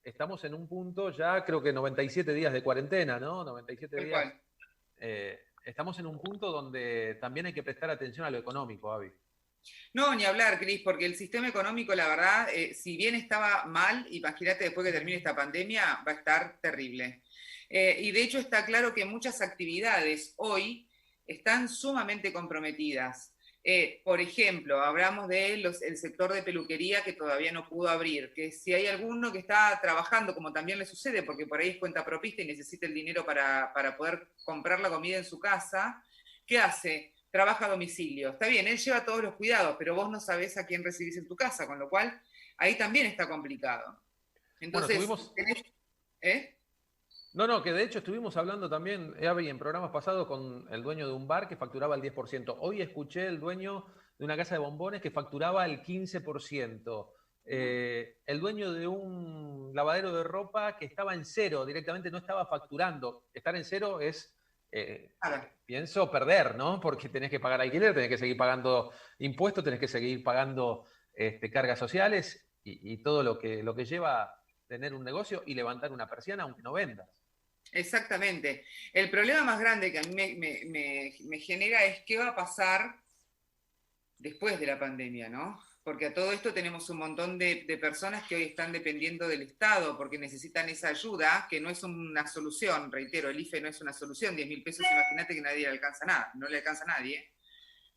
estamos en un punto ya, creo que 97 días de cuarentena, ¿no? 97 Tal días. cual. Estamos en un punto donde también hay que prestar atención a lo económico, Avi. No, ni hablar, Cris, porque el sistema económico, la verdad, si bien estaba mal, imagínate después que termine esta pandemia, va a estar terrible. Y de hecho está claro que muchas actividades hoy están sumamente comprometidas. Por ejemplo, hablamos del sector de peluquería que todavía no pudo abrir, que si hay alguno que está trabajando, como también le sucede, porque por ahí es cuenta propista y necesita el dinero para poder comprar la comida en su casa, ¿qué hace? Trabaja a domicilio. Está bien, él lleva todos los cuidados, pero vos no sabés a quién recibís en tu casa, con lo cual ahí también está complicado. Bueno, Entonces, estuvimos, tenés, ¿eh? no, que de hecho estuvimos hablando también, Avi, en programas pasados con el dueño de un bar que facturaba el 10%. Hoy escuché el dueño de una casa de bombones que facturaba el 15%. El dueño de un lavadero de ropa que estaba en cero, directamente no estaba facturando. Estar en cero es, Claro. pienso, perder, ¿no? Porque tenés que pagar alquiler, tenés que seguir pagando impuestos, tenés que seguir pagando cargas sociales y todo lo que lleva tener un negocio y levantar una persiana aunque no vendas. Exactamente. El problema más grande que a mí me genera es qué va a pasar después de la pandemia, ¿no? Porque a todo esto tenemos un montón de personas que hoy están dependiendo del Estado porque necesitan esa ayuda, que no es una solución, reitero, el IFE no es una solución, 10.000 pesos, imagínate que nadie le alcanza nada, no le alcanza a nadie.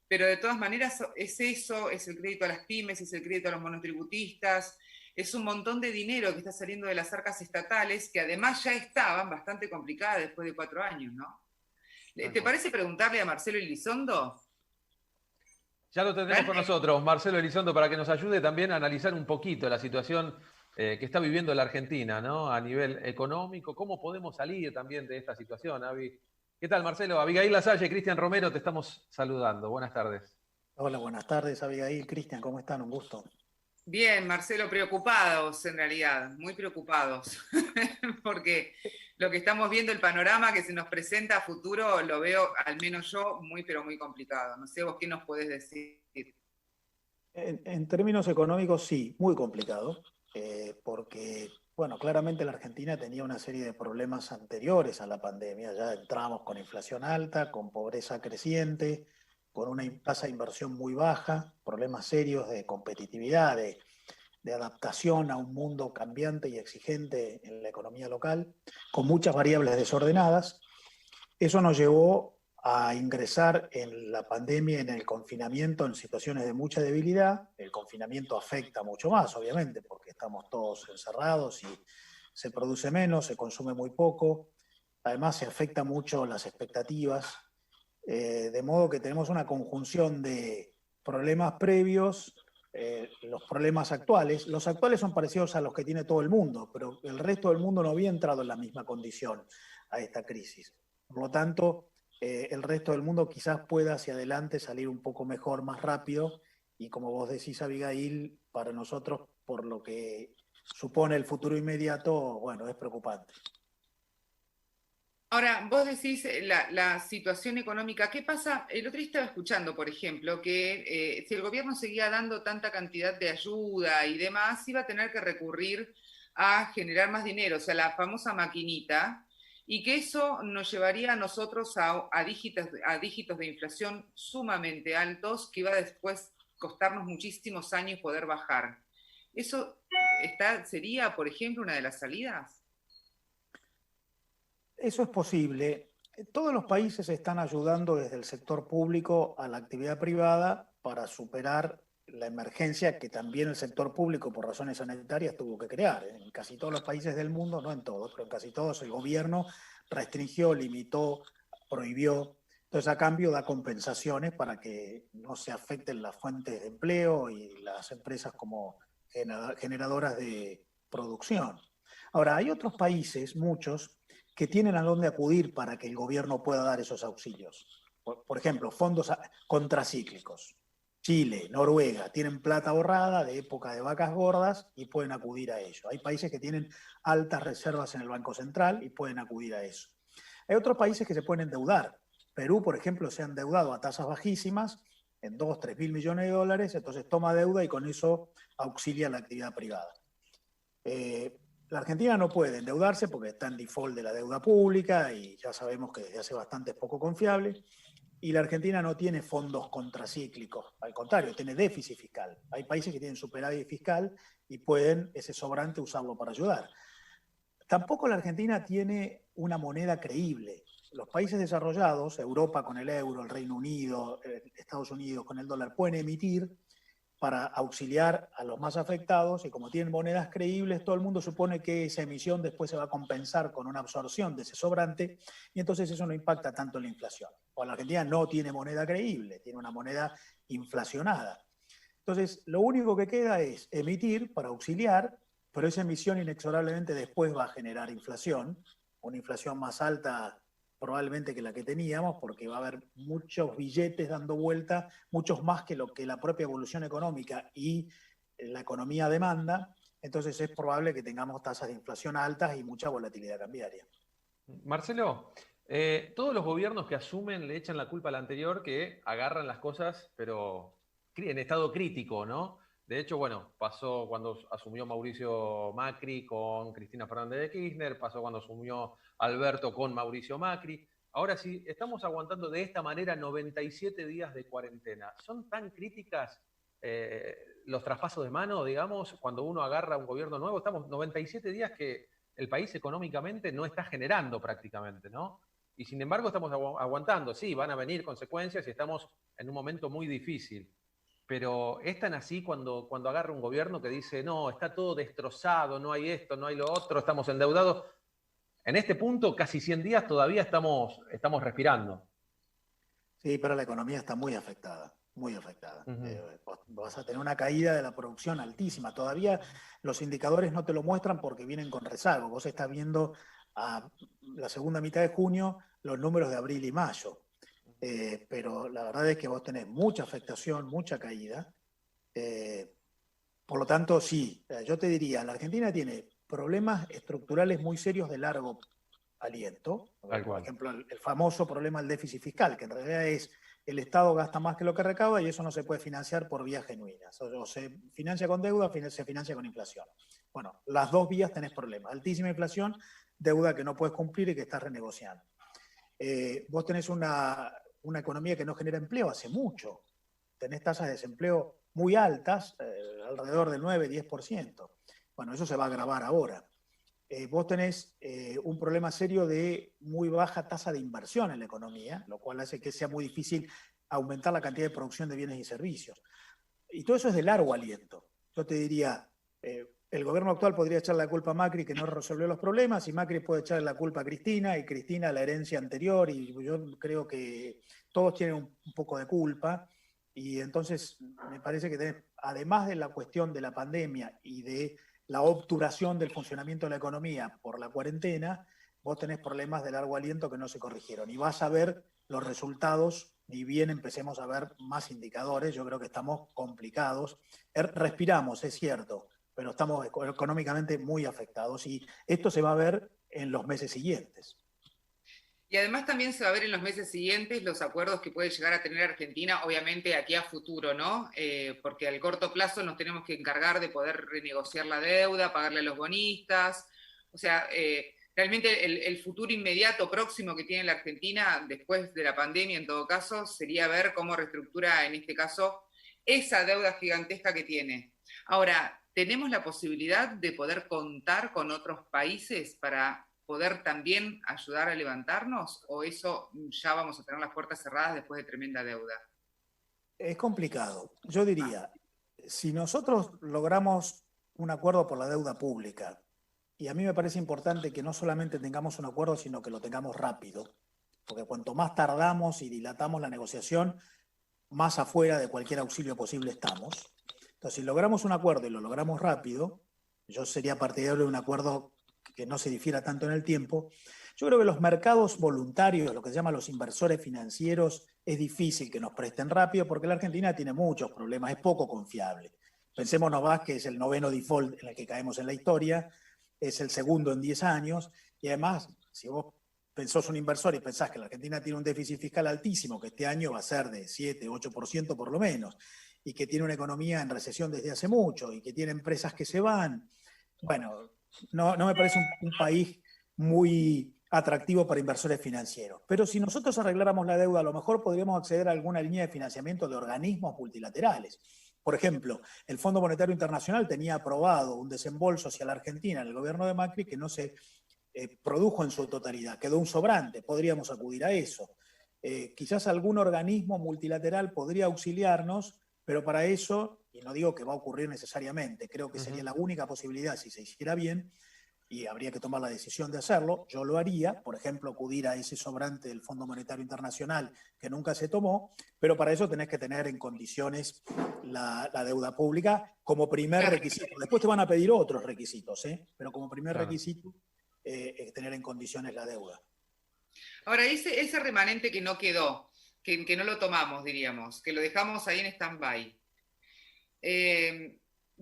Pero de todas maneras es eso, es el crédito a las pymes, es el crédito a los monotributistas, es un montón de dinero que está saliendo de las arcas estatales que además ya estaban bastante complicadas después de 4 años, ¿no? Tal ¿Te cual. parece preguntarle a Marcelo Elizondo? Ya lo tendremos con ¿Vale? nosotros, Marcelo Elizondo, para que nos ayude también a analizar un poquito la situación que está viviendo la Argentina, ¿no? A nivel económico, cómo podemos salir también de esta situación, Avi. ¿Qué tal, Marcelo? Abigail Lasalle, Cristian Romero, te estamos saludando. Buenas tardes. Hola, buenas tardes, Abigail, Cristian, ¿cómo están? Un gusto. Bien, Marcelo, preocupados en realidad, muy preocupados, porque lo que estamos viendo, el panorama que se nos presenta a futuro, lo veo, al menos yo, muy, pero muy complicado. No sé vos qué nos podés decir. En términos económicos, sí, muy complicado, porque, bueno, claramente la Argentina tenía una serie de problemas anteriores a la pandemia. Ya entramos con inflación alta, con pobreza creciente, con una tasa de inversión muy baja, problemas serios de competitividad, de adaptación a un mundo cambiante y exigente en la economía local, con muchas variables desordenadas. Eso nos llevó a ingresar en la pandemia, en el confinamiento, en situaciones de mucha debilidad. El confinamiento afecta mucho más, obviamente, porque estamos todos encerrados y se produce menos, se consume muy poco. Además, se afecta mucho las expectativas, de modo que tenemos una conjunción de problemas previos, los problemas actuales. Los actuales son parecidos a los que tiene todo el mundo, pero el resto del mundo no había entrado en la misma condición a esta crisis. Por lo tanto, el resto del mundo quizás pueda hacia adelante salir un poco mejor, más rápido, y como vos decís, Abigail, para nosotros, por lo que supone el futuro inmediato, bueno, es preocupante. Ahora, vos decís la situación económica, ¿qué pasa? El otro día estaba escuchando, por ejemplo, que si el gobierno seguía dando tanta cantidad de ayuda y demás, iba a tener que recurrir a generar más dinero, o sea, la famosa maquinita, y que eso nos llevaría a nosotros a dígitos de inflación sumamente altos, que iba a después costarnos muchísimos años poder bajar. ¿Eso sería, por ejemplo, una de las salidas? Eso es posible. Todos los países están ayudando desde el sector público a la actividad privada para superar la emergencia que también el sector público, por razones sanitarias, tuvo que crear. En casi todos los países del mundo, no en todos, pero en casi todos, el gobierno restringió, limitó, prohibió. Entonces, a cambio, da compensaciones para que no se afecten las fuentes de empleo y las empresas como generadoras de producción. Ahora, hay otros países, muchos, que tienen a dónde acudir para que el gobierno pueda dar esos auxilios. Por ejemplo, fondos contracíclicos. Chile, Noruega, tienen plata ahorrada de época de vacas gordas y pueden acudir a ello. Hay países que tienen altas reservas en el Banco Central y pueden acudir a eso. Hay otros países que se pueden endeudar. Perú, por ejemplo, se ha endeudado a tasas bajísimas, en 2, 3 mil millones de dólares, entonces toma deuda y con eso auxilia la actividad privada. La Argentina no puede endeudarse porque está en default de la deuda pública y ya sabemos que desde hace bastante es poco confiable. Y la Argentina no tiene fondos contracíclicos, al contrario, tiene déficit fiscal. Hay países que tienen superávit fiscal y pueden ese sobrante usarlo para ayudar. Tampoco la Argentina tiene una moneda creíble. Los países desarrollados, Europa con el euro, el Reino Unido, Estados Unidos con el dólar, pueden emitir para auxiliar a los más afectados y como tienen monedas creíbles, todo el mundo supone que esa emisión después se va a compensar con una absorción de ese sobrante y entonces eso no impacta tanto en la inflación. O la Argentina no tiene moneda creíble, tiene una moneda inflacionada. Entonces, lo único que queda es emitir para auxiliar, pero esa emisión inexorablemente después va a generar inflación, una inflación más alta probablemente que la que teníamos, porque va a haber muchos billetes dando vuelta, muchos más que lo que la propia evolución económica y la economía demanda, entonces es probable que tengamos tasas de inflación altas y mucha volatilidad cambiaria. Marcelo, todos los gobiernos que asumen le echan la culpa al anterior, que agarran las cosas, pero en estado crítico, ¿no? De hecho, bueno, pasó cuando asumió Mauricio Macri con Cristina Fernández de Kirchner, pasó cuando asumió Alberto con Mauricio Macri. Ahora sí, estamos aguantando de esta manera 97 días de cuarentena. ¿Son tan críticas los traspasos de mano, digamos, cuando uno agarra un gobierno nuevo? Estamos 97 días que el país económicamente no está generando prácticamente, ¿no? Y sin embargo estamos aguantando. Sí, van a venir consecuencias y estamos en un momento muy difícil. Pero es tan así cuando agarra un gobierno que dice, no, está todo destrozado, no hay esto, no hay lo otro, estamos endeudados. En este punto, casi 100 días, todavía estamos respirando. Sí, pero la economía está muy afectada, muy afectada. Uh-huh. Vas a tener una caída de la producción altísima. Todavía los indicadores no te lo muestran porque vienen con rezago. Vos estás viendo a la segunda mitad de junio los números de abril y mayo. Pero la verdad es que vos tenés mucha afectación, mucha caída. Por lo tanto, sí, yo te diría, la Argentina tiene problemas estructurales muy serios de largo aliento. Por ejemplo, el famoso problema del déficit fiscal, que en realidad es el Estado gasta más que lo que recauda y eso no se puede financiar por vías genuinas. O se financia con deuda o se financia con inflación. Bueno, las dos vías tenés problemas. Altísima inflación, deuda que no puedes cumplir y que estás renegociando. Vos tenés una economía que no genera empleo hace mucho. Tenés tasas de desempleo muy altas, alrededor del 9-10%. Bueno, eso se va a agravar ahora. Vos tenés un problema serio de muy baja tasa de inversión en la economía, lo cual hace que sea muy difícil aumentar la cantidad de producción de bienes y servicios. Y todo eso es de largo aliento. Yo te diría, el gobierno actual podría echarle la culpa a Macri que no resolvió los problemas y Macri puede echarle la culpa a Cristina y Cristina a la herencia anterior y yo creo que todos tienen un poco de culpa y entonces me parece que además de la cuestión de la pandemia y de la obturación del funcionamiento de la economía por la cuarentena, vos tenés problemas de largo aliento que no se corrigieron y vas a ver los resultados, ni bien empecemos a ver más indicadores, yo creo que estamos complicados. Respiramos, es cierto, pero estamos económicamente muy afectados y esto se va a ver en los meses siguientes. Y además también se va a ver en los meses siguientes los acuerdos que puede llegar a tener Argentina, obviamente aquí a futuro, ¿no? Porque al corto plazo nos tenemos que encargar de poder renegociar la deuda, pagarle a los bonistas. O sea, realmente el futuro inmediato, próximo que tiene la Argentina, después de la pandemia en todo caso, sería ver cómo reestructura en este caso esa deuda gigantesca que tiene. Ahora, ¿tenemos la posibilidad de poder contar con otros países para poder también ayudar a levantarnos? ¿O eso ya vamos a tener las puertas cerradas después de tremenda deuda? Es complicado. Yo diría, si nosotros logramos un acuerdo por la deuda pública, y a mí me parece importante que no solamente tengamos un acuerdo, sino que lo tengamos rápido, porque cuanto más tardamos y dilatamos la negociación, más afuera de cualquier auxilio posible estamos. Entonces, si logramos un acuerdo y lo logramos rápido, yo sería partidario de un acuerdo que no se difiera tanto en el tiempo. Yo creo que los mercados voluntarios, lo que se llaman los inversores financieros, es difícil que nos presten rápido porque la Argentina tiene muchos problemas, es poco confiable. Pensemos nomás que es el noveno default en el que caemos en la historia, es el segundo en 10 años, y además, si vos sos un inversor y pensás que la Argentina tiene un déficit fiscal altísimo, que este año va a ser de 7-8% por lo menos, y que tiene una economía en recesión desde hace mucho, y que tiene empresas que se van, bueno, no me parece un país muy atractivo para inversores financieros. Pero si nosotros arregláramos la deuda, a lo mejor podríamos acceder a alguna línea de financiamiento de organismos multilaterales. Por ejemplo, el Fondo Monetario Internacional tenía aprobado un desembolso hacia la Argentina en el gobierno de Macri que no se produjo en su totalidad, quedó un sobrante, podríamos acudir a eso. Quizás algún organismo multilateral podría auxiliarnos, pero para eso, y no digo que va a ocurrir necesariamente, creo que sería la única posibilidad si se hiciera bien, y habría que tomar la decisión de hacerlo, yo lo haría, por ejemplo, acudir a ese sobrante del Fondo Monetario Internacional que nunca se tomó, pero para eso tenés que tener en condiciones la deuda pública como primer requisito. Después te van a pedir otros requisitos, pero como primer requisito, tener en condiciones la deuda. Ahora, ese remanente que no quedó, que no lo tomamos, diríamos, que lo dejamos ahí en stand-by.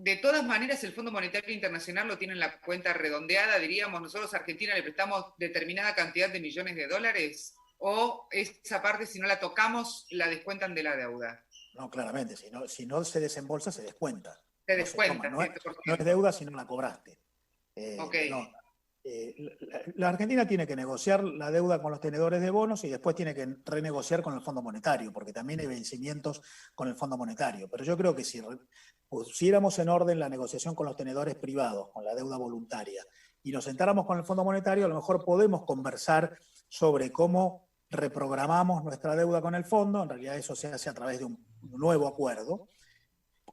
De todas maneras, el Fondo Monetario Internacional lo tiene en la cuenta redondeada, diríamos, nosotros a Argentina le prestamos determinada cantidad de millones de dólares, o esa parte, si no la tocamos, la descuentan de la deuda. No, claramente, si no se desembolsa, se descuenta. Se descuenta, no es deuda si no la cobraste. Okay. No, la Argentina tiene que negociar la deuda con los tenedores de bonos y después tiene que renegociar con el Fondo Monetario, porque también hay vencimientos con el Fondo Monetario. Pero yo creo que si pusiéramos en orden la negociación con los tenedores privados, con la deuda voluntaria, y nos sentáramos con el Fondo Monetario, a lo mejor podemos conversar sobre cómo reprogramamos nuestra deuda con el fondo. En realidad eso se hace a través de un nuevo acuerdo.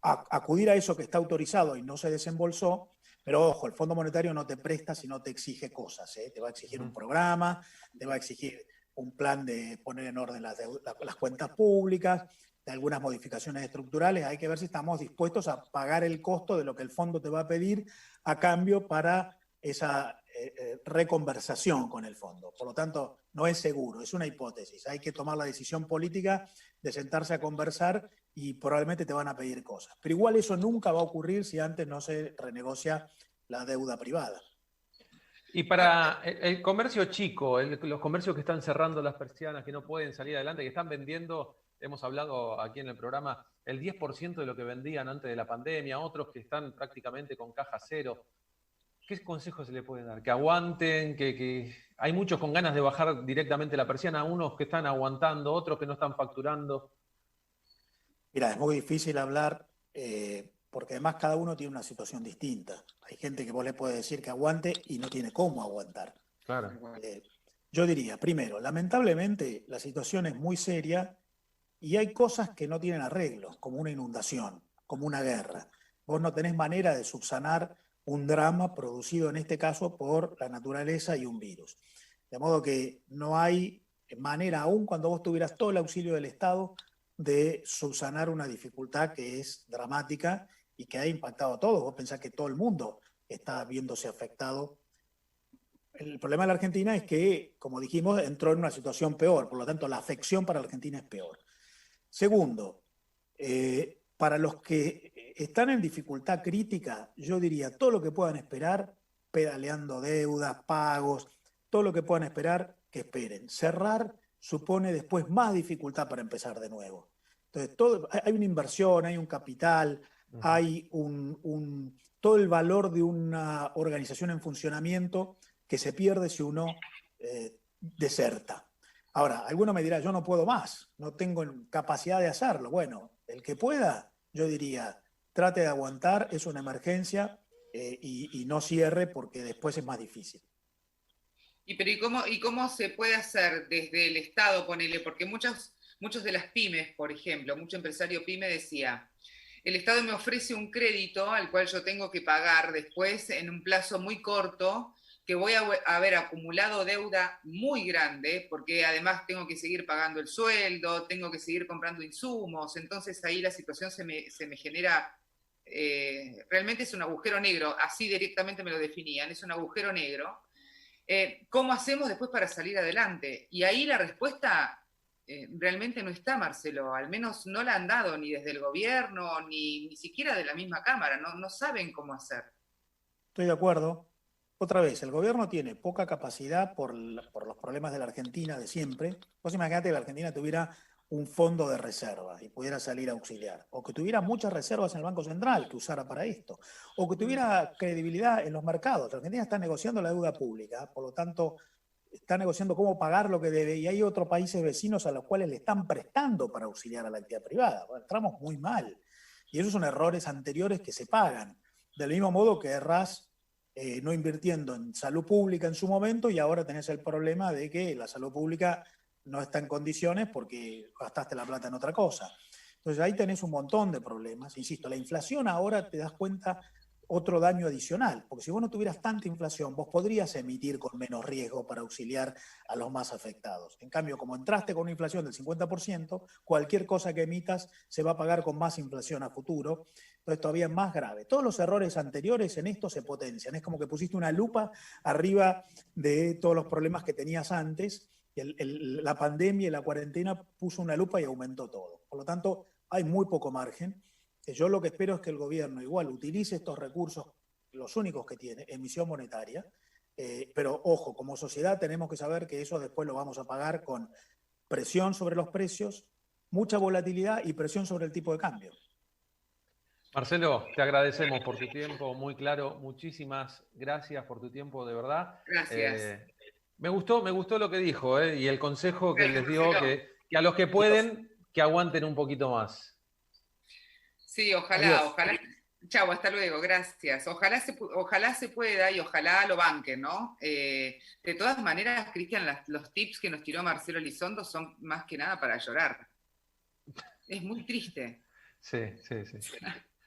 Acudir a eso que está autorizado y no se desembolsó. Pero ojo, el Fondo Monetario no te presta si no te exige cosas. Te va a exigir un programa, te va a exigir un plan de poner en orden las cuentas públicas, de algunas modificaciones estructurales. Hay que ver si estamos dispuestos a pagar el costo de lo que el fondo te va a pedir a cambio para esa reconversación con el fondo. Por lo tanto, no es seguro, es una hipótesis. Hay que tomar la decisión política de sentarse a conversar y probablemente te van a pedir cosas. Pero igual eso nunca va a ocurrir si antes no se renegocia la deuda privada. Y para el comercio chico, los comercios que están cerrando las persianas, que no pueden salir adelante, que están vendiendo, hemos hablado aquí en el programa, el 10% de lo que vendían antes de la pandemia, otros que están prácticamente con caja cero. ¿Qué consejos se le pueden dar? Que aguanten, que hay muchos con ganas de bajar directamente la persiana, unos que están aguantando, otros que no están facturando. Mira, es muy difícil hablar porque además cada uno tiene una situación distinta. Hay gente que vos le podés decir que aguante y no tiene cómo aguantar. Claro. Yo diría, primero, lamentablemente la situación es muy seria y hay cosas que no tienen arreglo, como una inundación, como una guerra. Vos no tenés manera de subsanar un drama producido en este caso por la naturaleza y un virus. De modo que no hay manera, aún cuando vos tuvieras todo el auxilio del Estado, de subsanar una dificultad que es dramática y que ha impactado a todos. Vos pensás que todo el mundo está viéndose afectado. El problema de la Argentina es que, como dijimos, entró en una situación peor, por lo tanto la afección para la Argentina es peor. Segundo, para los que están en dificultad crítica, yo diría todo lo que puedan esperar, pedaleando deudas, pagos, todo lo que puedan esperar, que esperen. Cerrar supone después más dificultad para empezar de nuevo. Entonces, hay una inversión, hay un capital, hay todo el valor de una organización en funcionamiento que se pierde si uno deserta. Ahora, alguno me dirá, yo no puedo más, no tengo capacidad de hacerlo. Bueno, el que pueda, yo diría, trate de aguantar, es una emergencia y no cierre porque después es más difícil. ¿Y cómo se puede hacer desde el Estado, ponele? Porque muchos de las pymes, por ejemplo, mucho empresario pyme decía, el Estado me ofrece un crédito al cual yo tengo que pagar después en un plazo muy corto, que voy a haber acumulado deuda muy grande, porque además tengo que seguir pagando el sueldo, tengo que seguir comprando insumos, entonces ahí la situación se me genera, realmente es un agujero negro, así directamente me lo definían, es un agujero negro. ¿Cómo hacemos después para salir adelante? Y ahí la respuesta realmente no está, Marcelo, al menos no la han dado ni desde el gobierno, ni siquiera de la misma Cámara, no saben cómo hacer. Estoy de acuerdo. Otra vez, el gobierno tiene poca capacidad por los problemas de la Argentina de siempre. Vos imaginate que la Argentina tuviera un fondo de reserva y pudiera salir a auxiliar, o que tuviera muchas reservas en el Banco Central que usara para esto, o que tuviera credibilidad en los mercados. La Argentina está negociando la deuda pública, por lo tanto está negociando cómo pagar lo que debe, y hay otros países vecinos a los cuales le están prestando para auxiliar a la actividad privada. Bueno, entramos muy mal, y esos son errores anteriores que se pagan, del mismo modo que errás no invirtiendo en salud pública en su momento, y ahora tenés el problema de que la salud pública no está en condiciones porque gastaste la plata en otra cosa. Entonces ahí tenés un montón de problemas. Insisto, la inflación ahora te das cuenta otro daño adicional, porque si vos no tuvieras tanta inflación, vos podrías emitir con menos riesgo para auxiliar a los más afectados. En cambio, como entraste con una inflación del 50%, cualquier cosa que emitas se va a pagar con más inflación a futuro, entonces todavía es más grave. Todos los errores anteriores en esto se potencian, es como que pusiste una lupa arriba de todos los problemas que tenías antes. La pandemia y la cuarentena puso una lupa y aumentó todo. Por lo tanto, hay muy poco margen. Yo lo que espero es que el gobierno igual utilice estos recursos, los únicos que tiene, emisión monetaria, pero ojo, como sociedad tenemos que saber que eso después lo vamos a pagar con presión sobre los precios, mucha volatilidad y presión sobre el tipo de cambio. Marcelo, te agradecemos por tu tiempo, muy claro. Muchísimas gracias por tu tiempo, de verdad. Gracias. Me gustó lo que dijo, y el consejo que Gracias, les dio, Marcelo. que a los que pueden, que aguanten un poquito más. Sí, ojalá, Adiós. ojalá. Chau, hasta luego, gracias. Ojalá se pueda y ojalá lo banquen, ¿no? De todas maneras, Cristian, los tips que nos tiró Marcelo Elizondo son más que nada para llorar. Es muy triste. Sí.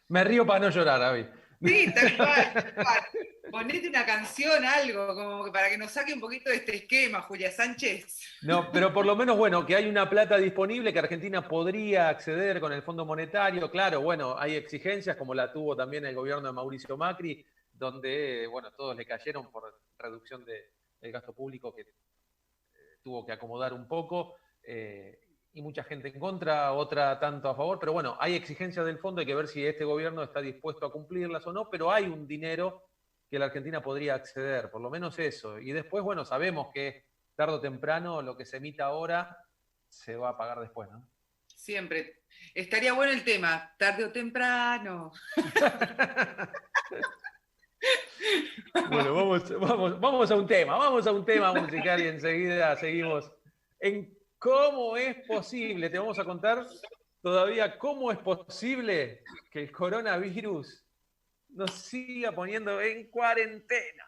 Me río para no llorar, Avi. Sí, tal cual, tal cual. Ponete una canción, algo, como que para que nos saque un poquito de este esquema, Julia Sánchez. No, pero por lo menos, bueno, que hay una plata disponible que Argentina podría acceder con el Fondo Monetario. Claro, bueno, hay exigencias como la tuvo también el gobierno de Mauricio Macri, donde, bueno, todos le cayeron por reducción del gasto público que tuvo que acomodar un poco. Y mucha gente en contra, otra tanto a favor, pero bueno, hay exigencias del fondo, hay que ver si este gobierno está dispuesto a cumplirlas o no, pero hay un dinero que la Argentina podría acceder, por lo menos eso. Y después, bueno, sabemos que tarde o temprano lo que se emita ahora se va a pagar después, ¿no? Siempre. Estaría bueno el tema, tarde o temprano. Bueno, vamos a un tema musical y enseguida seguimos en cómo es posible. Te vamos a contar todavía cómo es posible que el coronavirus nos siga poniendo en cuarentena.